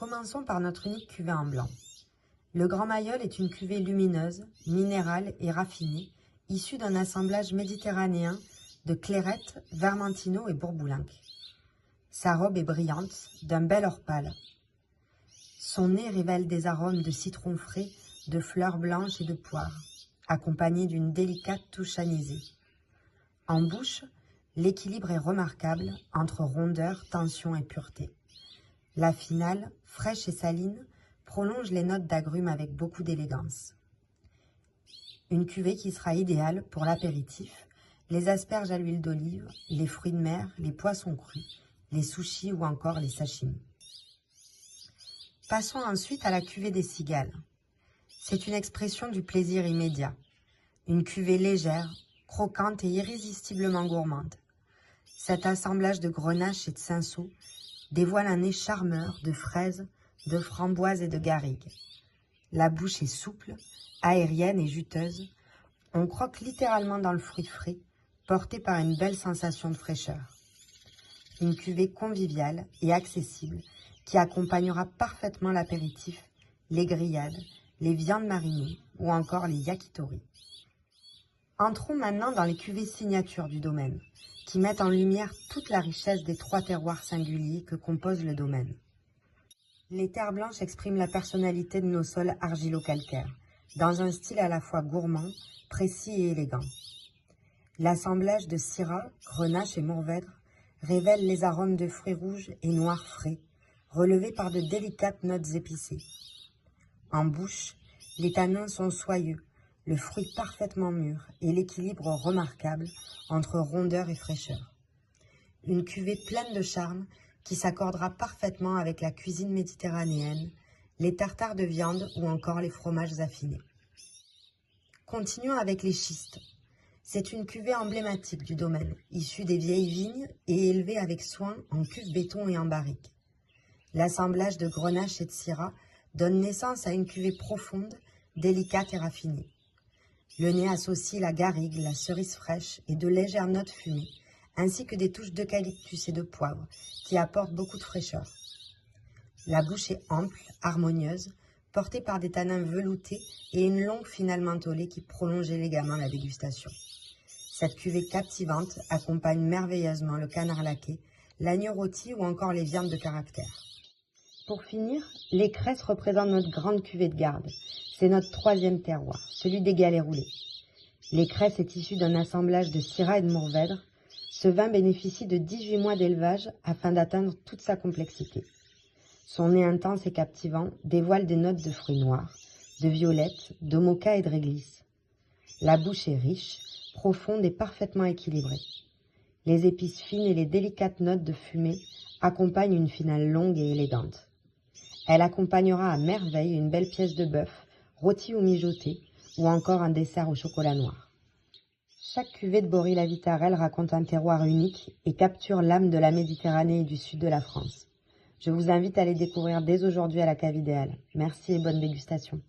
Commençons par notre unique cuvée en blanc. Le Grand Mayol est une cuvée lumineuse, minérale et raffinée, issue d'un assemblage méditerranéen de Clairette, Vermentino et Bourboulenc. Sa robe est brillante, d'un bel or pâle. Son nez révèle des arômes de citron frais, de fleurs blanches et de poire, accompagnés d'une délicate touche anisée. En bouche, l'équilibre est remarquable entre rondeur, tension et pureté. La finale, fraîche et saline, prolonge les notes d'agrumes avec beaucoup d'élégance. Une cuvée qui sera idéale pour l'apéritif, les asperges à l'huile d'olive, les fruits de mer, les poissons crus, les sushis ou encore les sashimi. Passons ensuite à la cuvée des cigales. C'est une expression du plaisir immédiat. Une cuvée légère, croquante et irrésistiblement gourmande. Cet assemblage de grenache et de cinsault dévoile un nez charmeur de fraises, de framboises et de garrigues. La bouche est souple, aérienne et juteuse. On croque littéralement dans le fruit frais, porté par une belle sensation de fraîcheur. Une cuvée conviviale et accessible qui accompagnera parfaitement l'apéritif, les grillades, les viandes marinées ou encore les yakitori. Entrons maintenant dans les cuvées signatures du domaine, qui mettent en lumière toute la richesse des 3 terroirs singuliers que compose le domaine. Les terres blanches expriment la personnalité de nos sols argilo-calcaires, dans un style à la fois gourmand, précis et élégant. L'assemblage de syrah, grenache et mourvèdre révèle les arômes de fruits rouges et noirs frais, relevés par de délicates notes épicées. En bouche, les tanins sont soyeux, le fruit parfaitement mûr et l'équilibre remarquable entre rondeur et fraîcheur. Une cuvée pleine de charme qui s'accordera parfaitement avec la cuisine méditerranéenne, les tartares de viande ou encore les fromages affinés. Continuons avec les schistes. C'est une cuvée emblématique du domaine, issue des vieilles vignes et élevée avec soin en cuve béton et en barrique. L'assemblage de grenache et de syrah donne naissance à une cuvée profonde, délicate et raffinée. Le nez associe la garrigue, la cerise fraîche et de légères notes fumées, ainsi que des touches d'eucalyptus et de poivre, qui apportent beaucoup de fraîcheur. La bouche est ample, harmonieuse, portée par des tanins veloutés et une longue finale mentholée qui prolonge élégamment la dégustation. Cette cuvée captivante accompagne merveilleusement le canard laqué, l'agneau rôti ou encore les viandes de caractère. Pour finir, les cresses représentent notre grande cuvée de garde. C'est notre 3e terroir, celui des galets roulés. Les cresses est issu d'un assemblage de syrah et de mourvèdre. Ce vin bénéficie de 18 mois d'élevage afin d'atteindre toute sa complexité. Son nez intense et captivant dévoile des notes de fruits noirs, de violette, de mocha et de réglisse. La bouche est riche, profonde et parfaitement équilibrée. Les épices fines et les délicates notes de fumée accompagnent une finale longue et élégante. Elle accompagnera à merveille une belle pièce de bœuf, rôti ou mijoté, ou encore un dessert au chocolat noir. Chaque cuvée de Bory-la-Vitarelle raconte un terroir unique et capture l'âme de la Méditerranée et du sud de la France. Je vous invite à les découvrir dès aujourd'hui à la Cave Idéale. Merci et bonne dégustation.